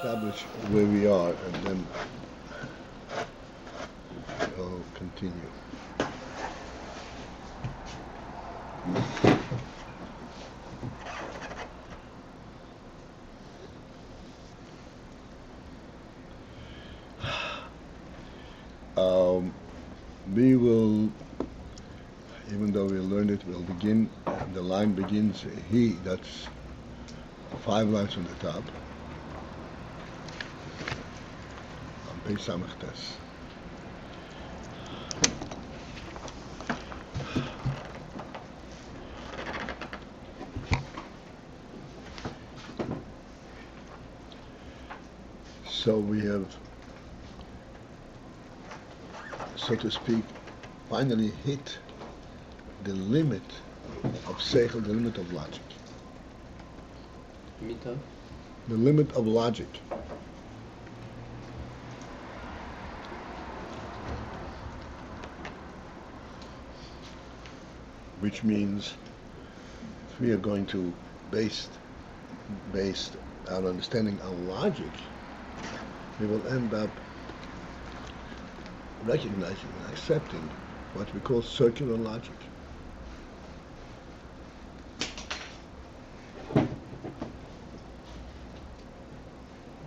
establish where we are, and then I'll continue. We will, even though we'll learn it, we'll begin, the line begins, he, that's 5 lines from the top, on page Samachtes. So we have, so to speak, finally hit the limit of Sechel, the limit of logic. Mita? The limit of logic. Which means if we are going to base our understanding on logic, we will end up recognizing and accepting what we call circular logic.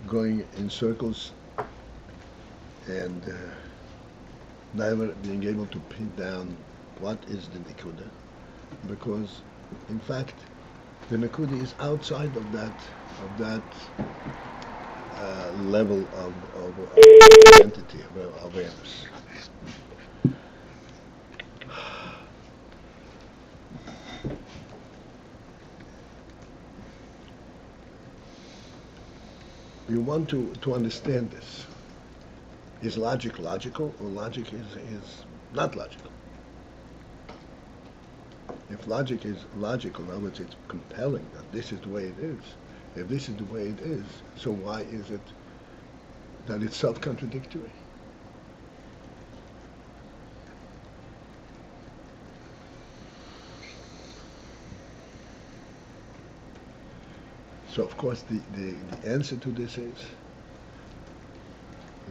Going in circles and never being able to pin down what is the Nikuda, because in fact the Nikuda is outside of that level of identity, of awareness. We want to understand this. Is logic logical, or logic is not logical? If logic is logical, in other words, it's compelling that this is the way it is. If this is the way it is, so why is it that it's self-contradictory? So of course the answer to this is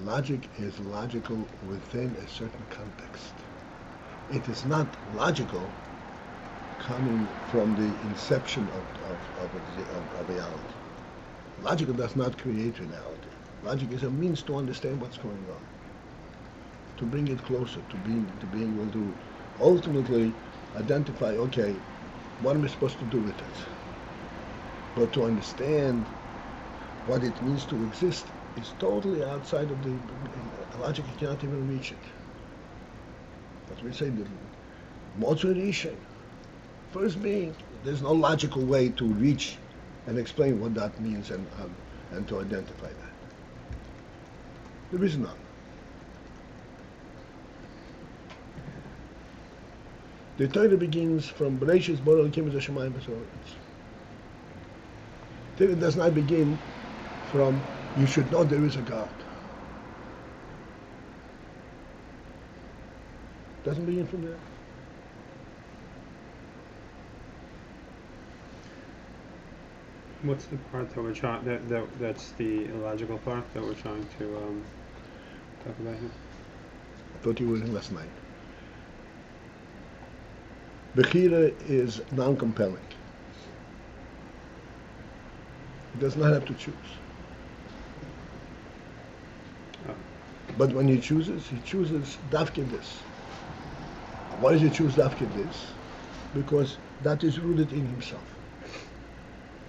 logic is logical within a certain context. It is not logical coming from the inception of reality. Logic does not create reality. Logic is a means to understand what's going on, to bring it closer, to being able to ultimately identify, okay, what am I supposed to do with it? But to understand what it means to exist is totally outside of the logic. You cannot even reach it. As we say, the motivation, first being, there's no logical way to reach and explain what that means and to identify that. There is none. The Torah begins from Bereshis bara Elokim et hashamayim v'ha'aretz. Torah does not begin from you should know there is a God. Doesn't begin from there. What's the part that we're trying? That's the illogical part that we're trying to talk about here. I thought you were in last night. Bechira is non-compelling. He does not have to choose. But when he chooses Dafke this. Why does he choose Dafke this? Because that is rooted in himself.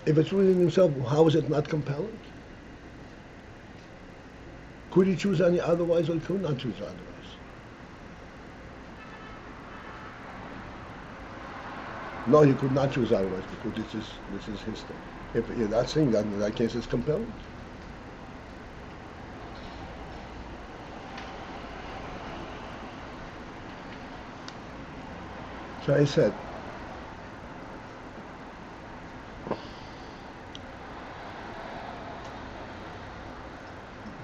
If it's rooted in himself, how is it not compelling? Could he choose any otherwise, or could not choose otherwise? No, he could not choose otherwise because this is his thing. If you're not saying that, in that case it's compelling. So I said,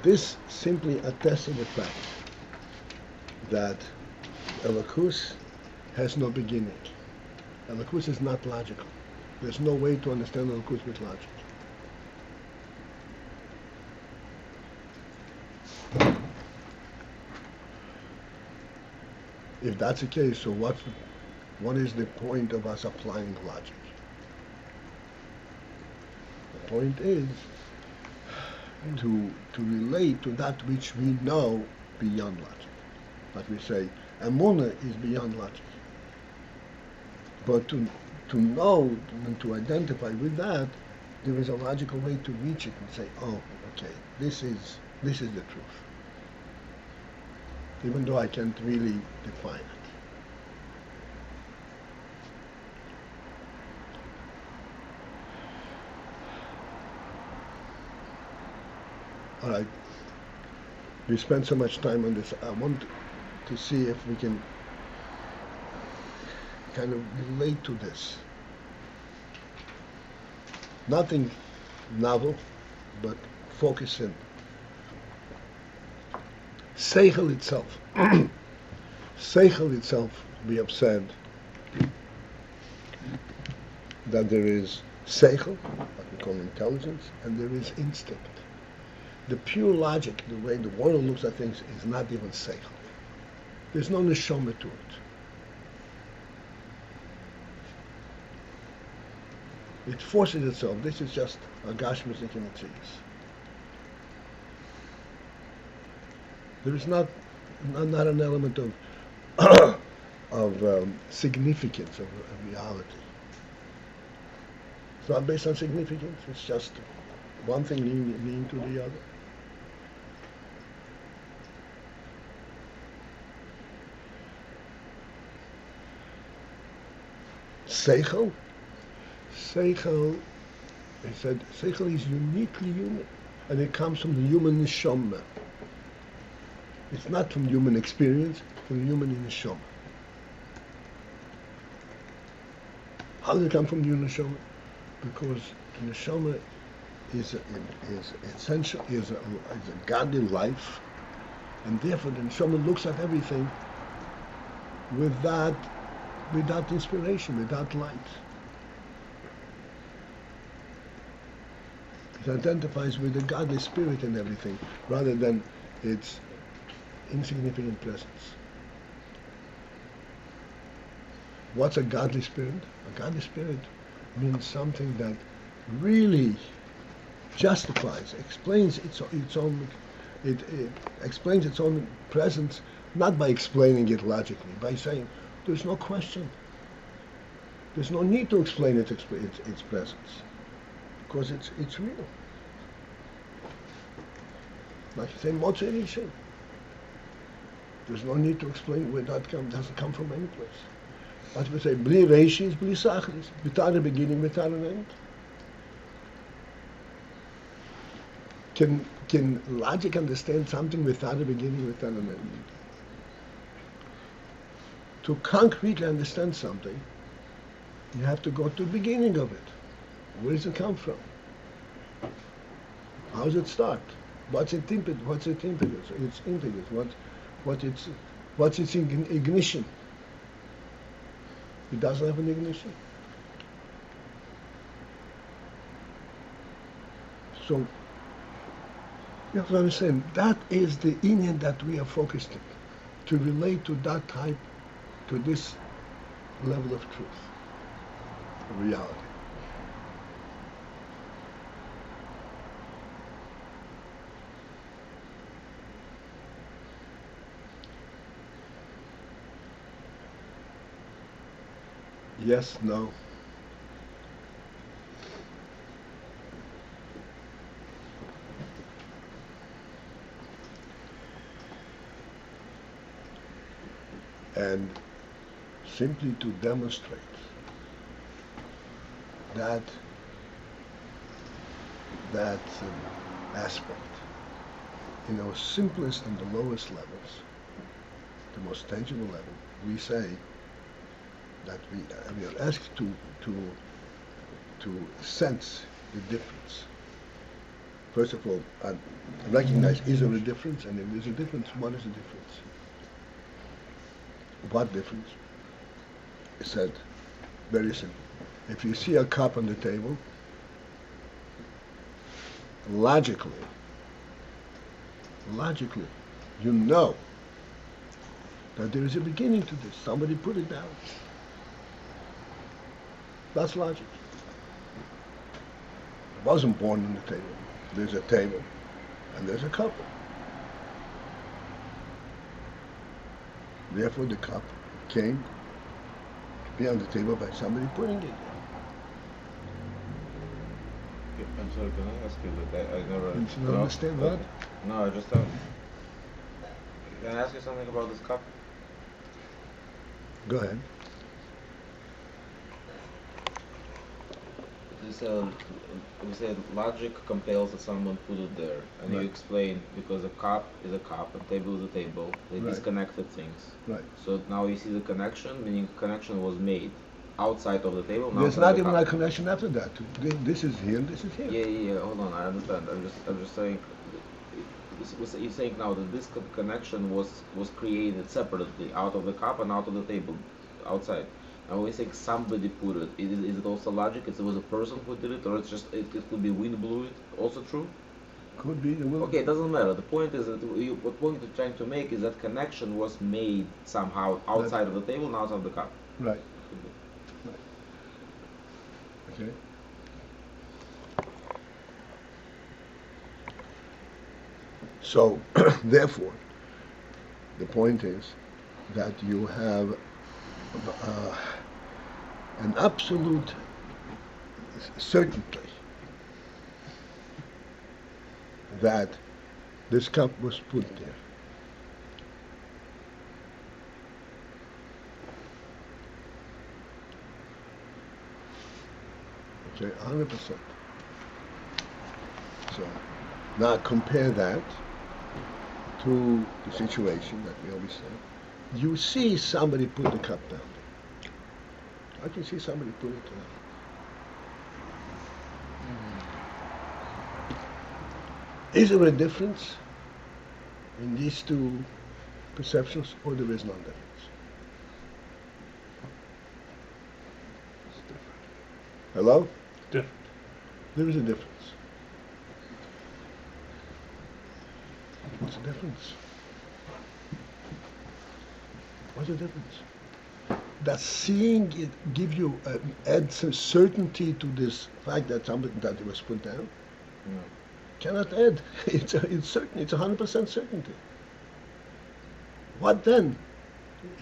this simply attests to the fact that Elokus has no beginning. Elokus is not logical. There's no way to understand Elokus with logic. If that's the case, so what is the point of us applying logic? The point is to relate to that which we know beyond logic. Like we say, Emunah is beyond logic. But to know and to identify with that, there is a logical way to reach it and say, oh, okay, this is the truth. Even though I can't really define it. All right. We spent so much time on this. I want to see if we can kind of relate to this. Nothing novel, but focus in. Sechel itself. Sechel itself, we have said that there is Sechel, what we call intelligence, and there is instinct. The pure logic, the way the world looks at things, is not even Sechel. There's no neshama to it. It forces itself. This is just a gashmisik in its ease. There is not an element of significance of reality. It's not based on significance. It's just one thing leading to the other. Sechel. Sechel, he said, Sechel is uniquely human, and it comes from the human neshama. It's not from human experience, it's from human neshama. How does it come from human neshama? Because the neshama is essential, is a godly life, and therefore the neshama looks at everything without inspiration, without light. It identifies with the godly spirit in everything, rather than its insignificant presence. What's a godly spirit? A godly spirit means something that really justifies, explains its own. It explains its own presence, not by explaining it logically, by saying there's no question. There's no need to explain its presence, because it's real. Like you say, Motze Rishon. There's no need to explain where that doesn't come from any place. Like we say, Bli Reishis, Bli Sachris, without a beginning, without an end. Can logic understand something without a beginning, without an end? To concretely understand something, you have to go to the beginning of it. Where does it come from? How does it start? What's its impetus? What's its impetus? What's its ignition? It doesn't have an ignition. So you have to understand that is the Ayin that we are focused on, to relate to that type, to this level of truth, of reality. Yes, no. And simply to demonstrate that aspect in our simplest and the lowest levels, the most tangible level, we say that we are asked to sense the difference. First of all, recognize, is there a difference? And if there's a difference, what is the difference? What difference? It said, very simple. If you see a cup on the table, logically, you know that there is a beginning to this. Somebody put it down. That's logic. It wasn't born on the table. There's a table, and there's a cup. Therefore, the cup came to be on the table by somebody putting it there. I'm sorry, can I ask you that? I never. You should understand what? No, I just don't. Can I ask you something about this cup? Go ahead. We said logic compels that someone put it there, and Right. you explain because a cup is a cup and table is a table. They Right. disconnected things. Right. So now you see the connection, meaning connection was made outside of the table. There's outside not the even cup. a connection after that. This is here, and this is here. Yeah. Hold on, I understand. I'm just saying. You're saying now that this connection was created separately out of the cup and out of the table, outside. And when we say somebody put it, is it also logic? It was a person who did it, or it's just it could be wind blew it? Also true? Could be. Will. Okay, it doesn't matter. The point is that what point you're trying to make is that connection was made somehow outside of the table and outside of the cup. Right. Okay. So, therefore, the point is that you have an absolute certainty that this cup was put there. Okay, 100%. So, now compare that to the situation that we always say. You see somebody put the cup down. I can see somebody put it down. Is there a difference in these two perceptions, or there is no difference? Hello? Different. There is a difference. What's the difference? What's the difference? Does seeing it give you add some certainty to this fact that it was put down? No. Cannot add. It's certain. It's 100% certainty. What then?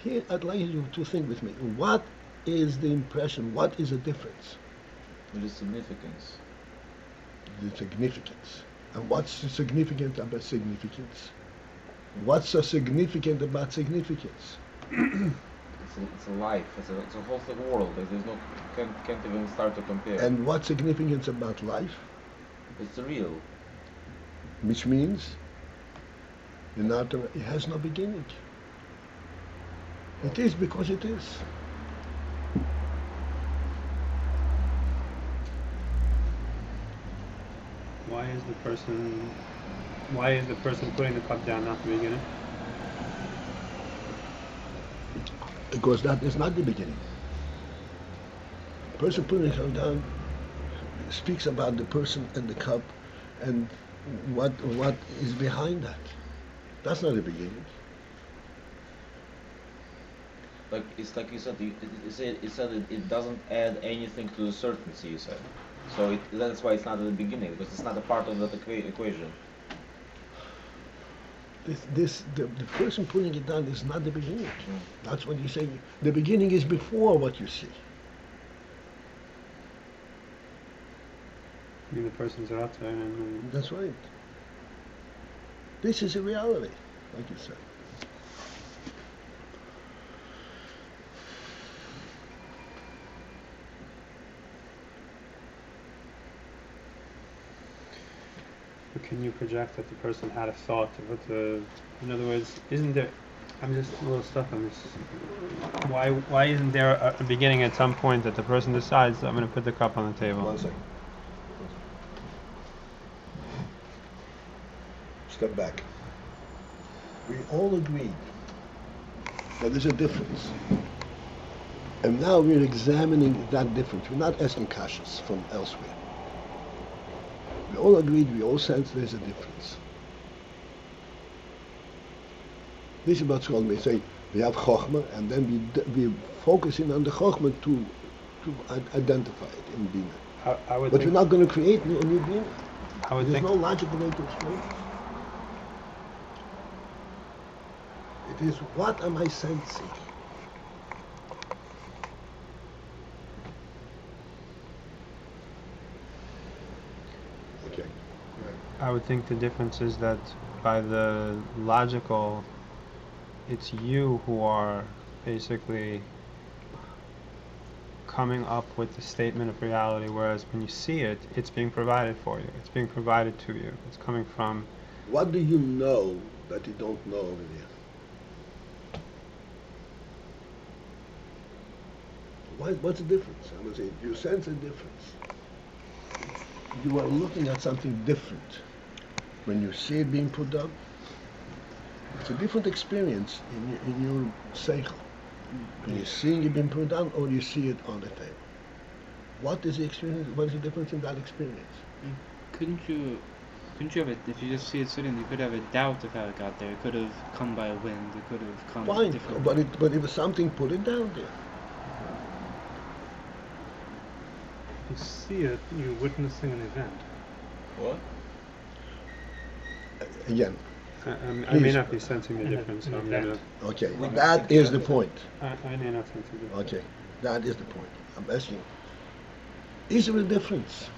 Here, I'd like you to think with me. What is the impression? What is the difference? It is significance. The significance. And what's so significant about significance? What's so significant about significance? It's a life. It's a whole world. There's no can't even start to compare. And what's significance about life? It's real. Which means it has no beginning. It is because it is. Why is the person putting the cup down not the beginning? Because that is not the beginning. The person putting the cup down speaks about the person and the cup and what is behind that. That's not the beginning. Like it's like you said. You said it doesn't add anything to the certainty. You said, so that's why it's not at the beginning, because it's not a part of that equation. The person putting it down is not the beginning. That's what you say. The beginning is before what you see. I mean, the person's outside and That's right. This is a reality, like you said. But can you project that the person had a thought of what the? In other words, isn't there? I'm just a little stuck on this. Why isn't there a beginning at some point that the person decides I'm going to put the cup on the table? 1 second. Step back. We all agreed that there's a difference. And now we're examining that difference. We're not asking kashas from elsewhere. We all agreed, we all sense there's a difference. This is what's called, we say, We have Chokhmah, and then we focusing on the Chokhmah to identify it in Bina. I would But think, we're not going to create a new Bina. I would There's think no logical way to explain it. It is, what am I sensing? Okay. I would think the difference is that by the logical, it's you who are basically coming up with the statement of reality, whereas when you see it, it's being provided for you. It's being provided to you. It's coming from... What do you know that you don't know over there? What's the difference? I would say you sense a difference. You are looking at something different. When you see it being put down, it's a different experience in your Sechel. When you're seeing it being put down or you see it on the table. What is the experience? What is the difference in that experience? Couldn't you have it, if you just see it sitting, you could have a doubt of how it got there. It could have come by a wind. It could have come Fine, differently. but it was something put it down there. You see it, you're witnessing an event. What? Again, I may Please. not be sensing the difference, so I'm gonna... okay, We that must is think the point. I may not sense the difference. Okay, that is the point. I'm asking, is there a difference?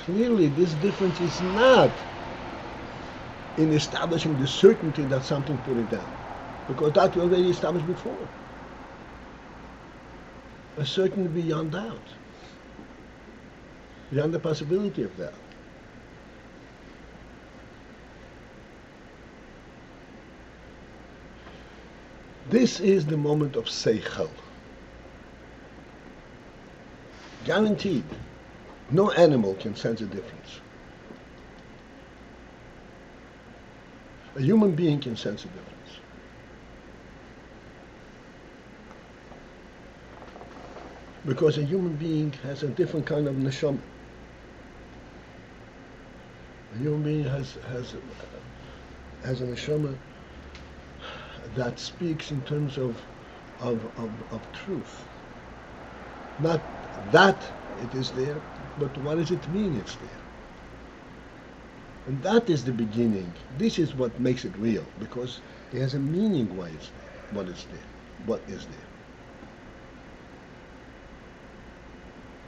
Clearly, this difference is not in establishing the certainty that something put it down, because that we already established before. A certainty beyond doubt, beyond the possibility of doubt. This is the moment of Sechel. Guaranteed. No animal can sense a difference. A human being can sense a difference. Because a human being has a different kind of neshama. A human being has a neshama that speaks in terms of truth. Not that it is there, but what does it mean it's there? And that is the beginning. This is what makes it real, because it has a meaning why it's there, what is there, what is there.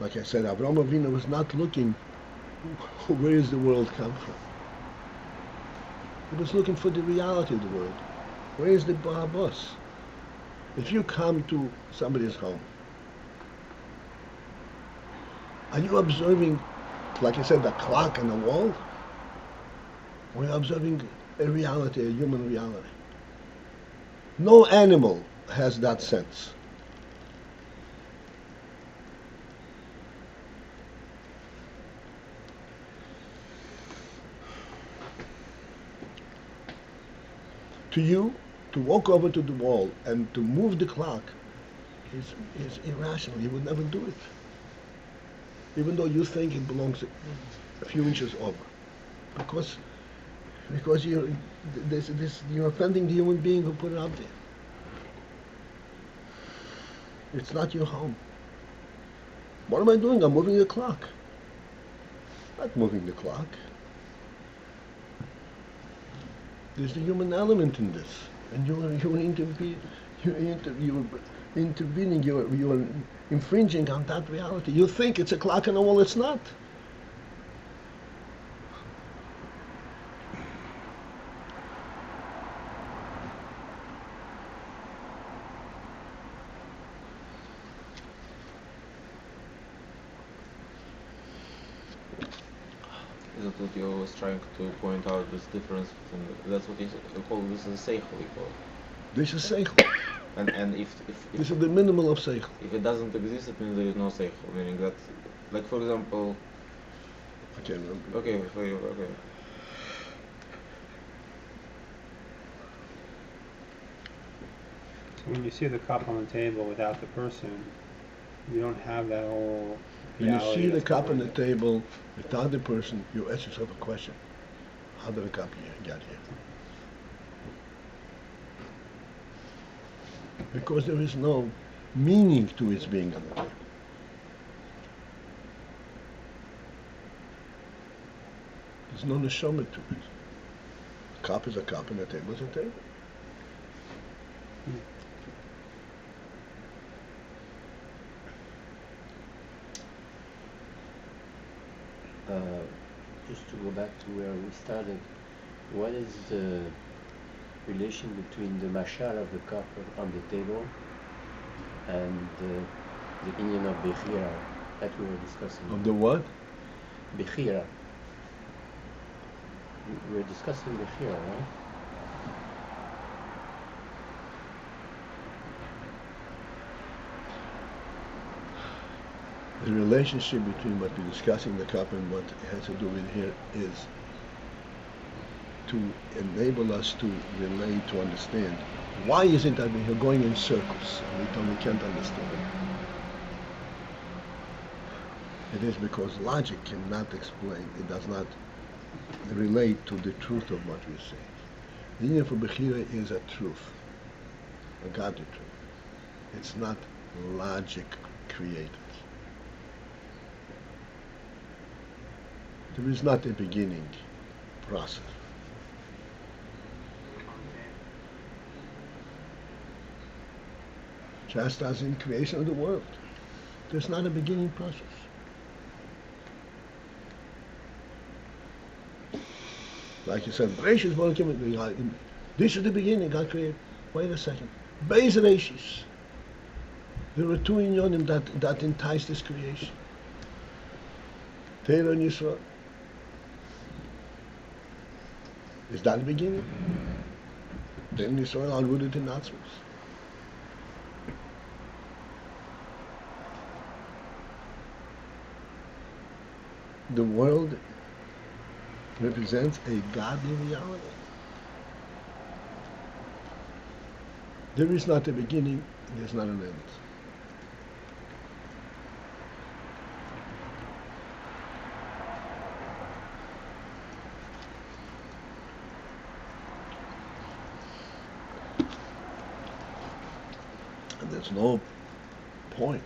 Like I said, Avraham Avinu was not looking where does the world come from. He was looking for the reality of the world. Where is the Ba'abos? If you come to somebody's home, are you observing, like I said, the clock on the wall? Or are you observing a reality, a human reality? No animal has that sense. To you, to walk over to the wall and to move the clock is irrational. You would never do it. Even though you think it belongs a few inches over. Because you're offending the human being who put it out there. It's not your home. What am I doing? I'm moving the clock. Not moving the clock. There's the human element in this, and you're intervening. You're infringing on that reality. You think it's a clock on the wall. It's not. Isn't what you're always trying to point out, this difference between, that's what you call, this is a Sechel, you call it. This is Sechel. And if This is the minimal of Sechel. if it doesn't exist, it means there is no Sechel, meaning that, like for example, Okay. okay, for you, okay. When you see the cup on the table without the person, you don't have that whole When you reality see the that's cup on the behind it. table without the person, you ask yourself a question. How did the cup get here? Because there is no meaning to its being on the table. There's no neshama to it. A cup is a cup and a table is a table. Just to go back to where we started, what is the relation between the mashal of the cup on the table and the inyan of Bechira that we were discussing? Of the what? Bechira. We were discussing Bechira, right? The relationship between what we're discussing in the cup and what it has to do with here is to enable us to relate, to understand. Why is it that we are going in circles and we can't understand it? It is because logic cannot explain, it does not relate to the truth of what we're saying. The union for Bechira is a truth, a godly truth. It's not logic created. There is not a beginning process. Just as in creation of the world, there's not a beginning process. Like you said, Beis is welcome. This is the beginning. God created. Wait a second. Beis Reishis. There were two inyonim that enticed this creation. Torah and Yisrael. Is that the beginning? Then Yisrael are rooted in Tammuz. The world represents a godly reality. There is not a beginning, there's not an end. And there's no point.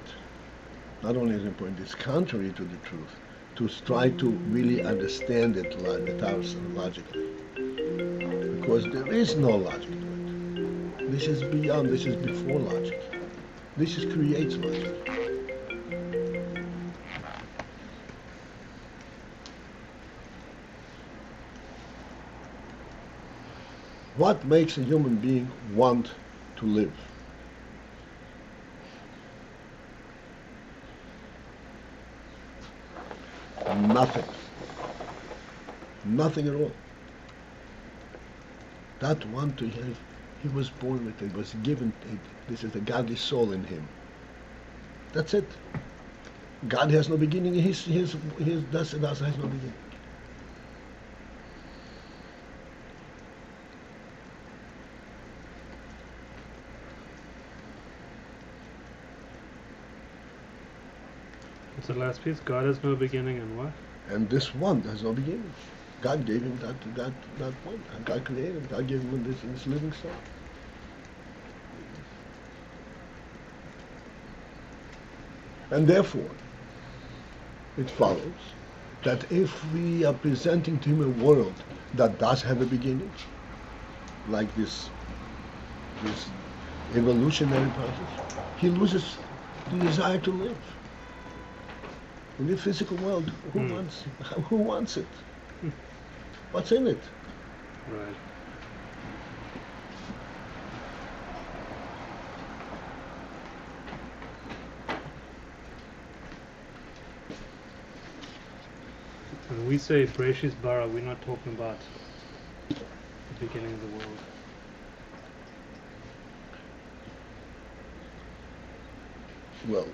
Not only is it a point, it's contrary to the truth to try to really understand it logically. Because there is no logic to it. This is beyond, this is before logic. This is creates logic. What makes a human being want to live? Nothing. Nothing at all. That one to have, he was born with it, was given it. This is the godly soul in him. That's it. God has no beginning. His das has no beginning. What's the last piece? God has no beginning and what? And this one has no beginning. God gave him that one. God created him. God gave him this living soul. And therefore, it follows that if we are presenting to him a world that does have a beginning, like this evolutionary process, he loses the desire to live. In the physical world, who wants it? What's in it? Right. When we say Bereshis bara, we're not talking about the beginning of the world. Well,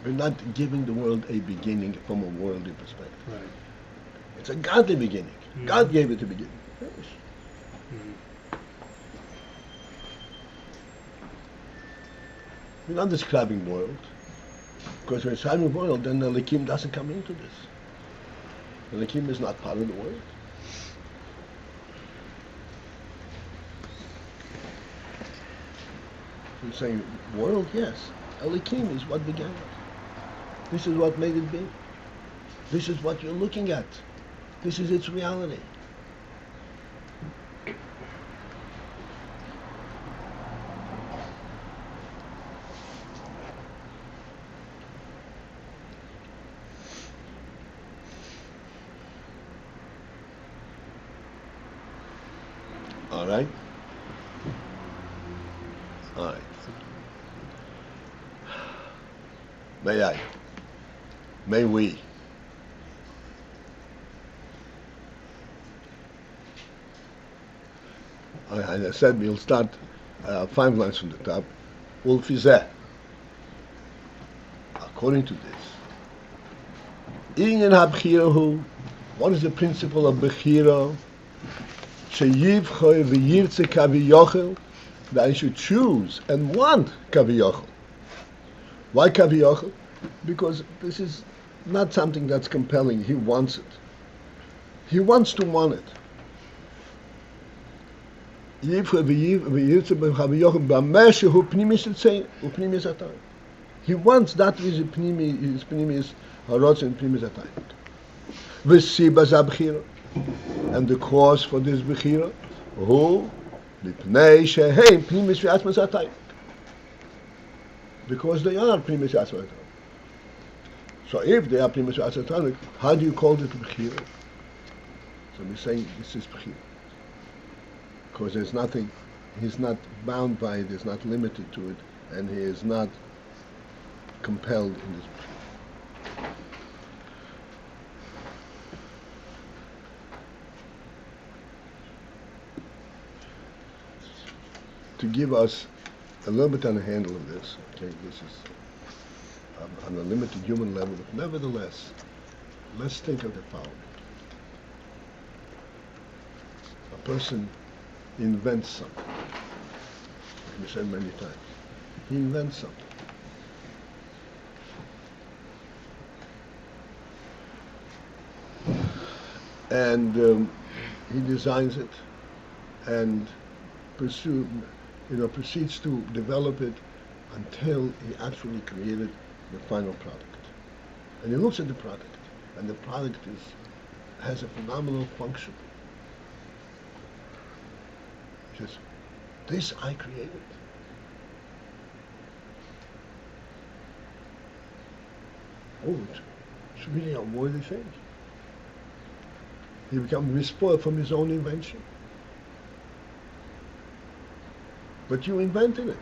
we're not giving the world a beginning from a worldly perspective. Right. It's a godly beginning. God gave it a beginning. Yes. We're not describing world. Because when we're describing world, then the Elohim doesn't come into this. The Elohim is not part of the world. You're saying world, yes. Elikim is what began it. This is what made it be. This is what you're looking at. This is its reality. All right? All right. May I? May we? I said we'll start 5 lines from the top. Ulfizeh. According to this, Inyan habchirahu. What is the principle of bechira? Sheyivchoy v'yirtze kaviyochel. That I should choose and want kaviyochel. Why kaviyochel? Because this is not something that's compelling. He wants it. He wants to want it. He wants that which is pnimis harotz and pnimis atayim. V'siba zabchira, and the cause for this bechira, who lipnei sheheim pnimis v'atmas atayim, because they are pnimis v'atmas atayim. So if they are pnimis v'atmas atayim, how do you call it bechira? So we're saying this is bechira. Because there's nothing, he's not bound by it, he's not limited to it, and he is not compelled in this. To give us a little bit on a handle of this, okay, this is on a limited human level, but nevertheless, let's think of the following. A person invents something. Like we said many times. He invents something. And he designs it and proceeds to develop it until he actually created the final product. And he looks at the product, and the product has a phenomenal function. Just, this I created. Oh, it's really a worthy thing. He becomes spoiled from his own invention. But you invented it.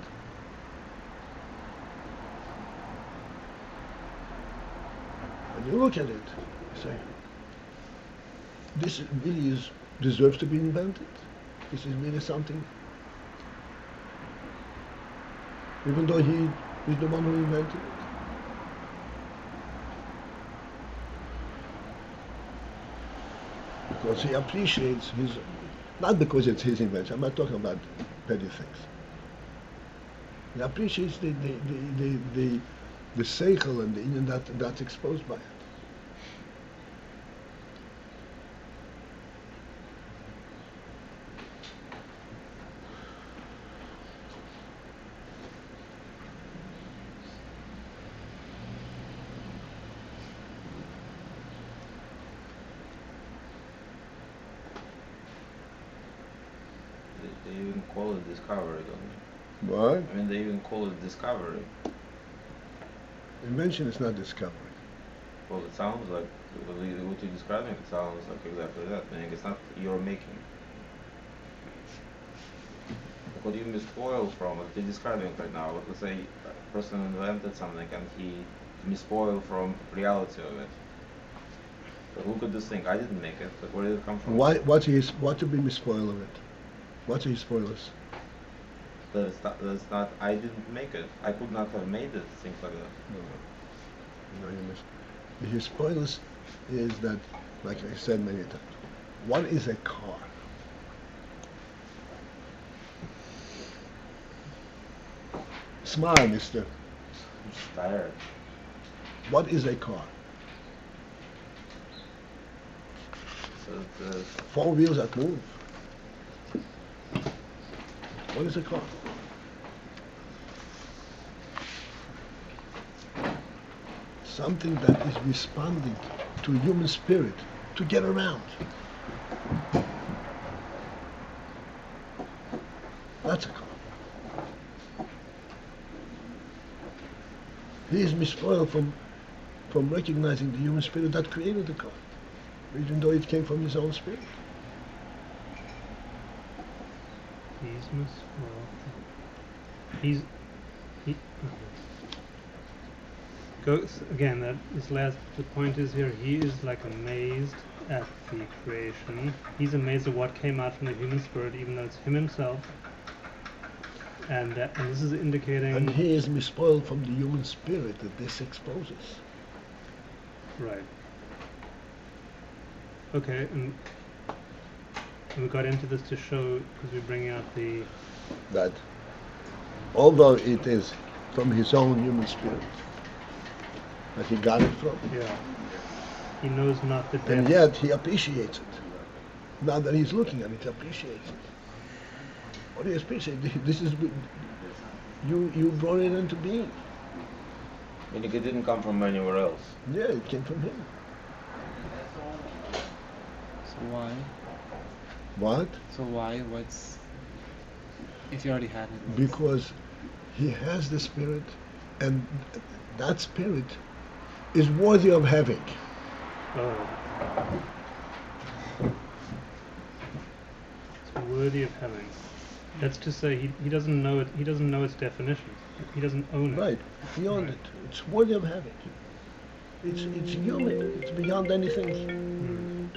When you look at it, you say, this really deserves to be invented. This is really something. Even though he is the one who invented it. Because he appreciates his, not because it's his invention, I'm not talking about petty things. He appreciates the Sechel and the Ayin that's exposed by it. They even call it discovery, don't they? What? I mean, they even call it discovery. Invention is not discovery. Well, it sounds like, what you're describing, it sounds like exactly that. Meaning it's not your making. What do you misspoil from it? You're describing it right now. Let's say a person invented something and he misspoiled from reality of it. But look at this thing. I didn't make it, but where did it come from? What to be misspoil of it? What are his spoilers? That's not, I didn't make it. I could not have made it, things like that. No, you missed. His spoilers is that, like I said many times, what is a car? Smile, mister. I'm just tired. What is a car? So 4 wheels that move. What is a car? something that is responding to human spirit to get around. That's a car. He is misfoiled from recognizing the human spirit that created the car, even though it came from his own spirit. He's misfoiled. He goes again. The point is here. He is like amazed at the creation. He's amazed at what came out from the human spirit, even though it's him himself. And this is indicating. And he is misfoiled from the human spirit that this exposes. Right. Okay, and we got into this to show, because we're bringing out that although it is from his own human spirit that he got it from, yeah, he knows not the depth. and yet he appreciates it. Now that he's looking at it, he appreciates it. What do you appreciate? This is you brought it into being. Meaning it didn't come from anywhere else. Yeah, it came from him. So why? What? So why? What's if you already had it? Because he has the spirit, and that spirit is worthy of having. Oh. It's worthy of having. That's to say, he doesn't know it. He doesn't know its definitions. He doesn't own it. Right, beyond it. It's worthy of having. It's human. It's beyond anything.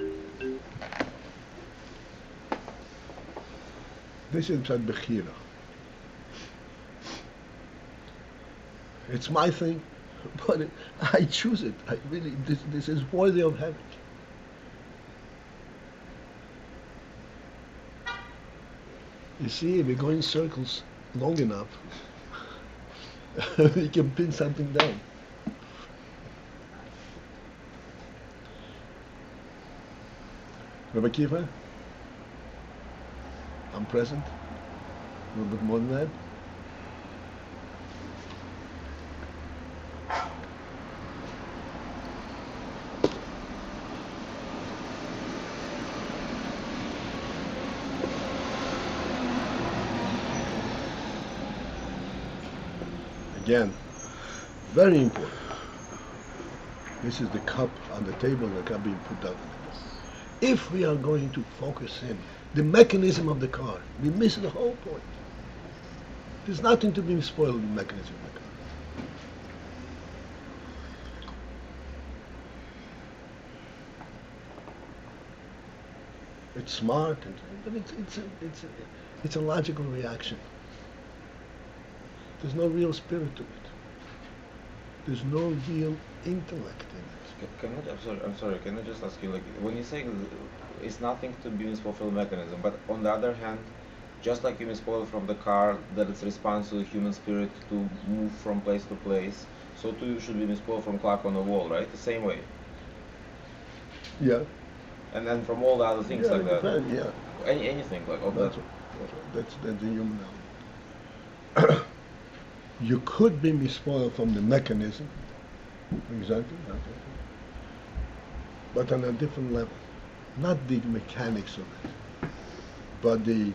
This is Tzad Bechira. It's my thing, but I choose it. I really, this is worthy of having. You see, if we go in circles long enough, we can pin something down. Rabbi Kiva, I'm present. A little bit more than that. Again, very important. This is the cup on the table, the cup being put down. If we are going to focus in the mechanism of the car, we miss the whole point. There's nothing to be spoiled in the mechanism of the car. It's smart, but it's a logical reaction. There's no real spirit to it. There's no real intellect in it. I'm sorry, can I just ask you, like, when you say it's nothing to be misfoiled mechanism, but on the other hand, just like you misfoil from the car, that it's response to the human spirit to move from place to place, so too you should be misfoiled from clock on the wall, right? The same way. Yeah. And then from all the other things Yeah, like that. depends, yeah. Anything like all that. That's the human element. You could be misfoiled from the mechanism, exactly, but on a different level. Not the mechanics of it, but the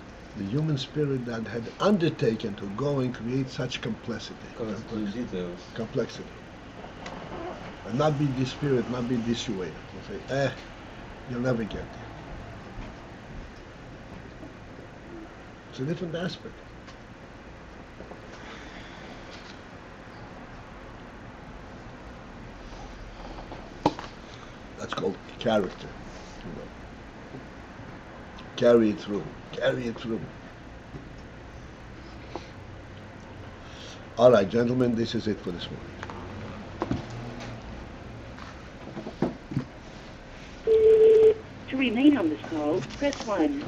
human spirit that had undertaken to go and create such complexity. Complexity. And not be this spirit, not be dissuaded. You say, you'll never get there. It's a different aspect. That's called character. You know. Carry it through. Carry it through. All right, gentlemen, this is it for this morning. To remain on this call, press 1.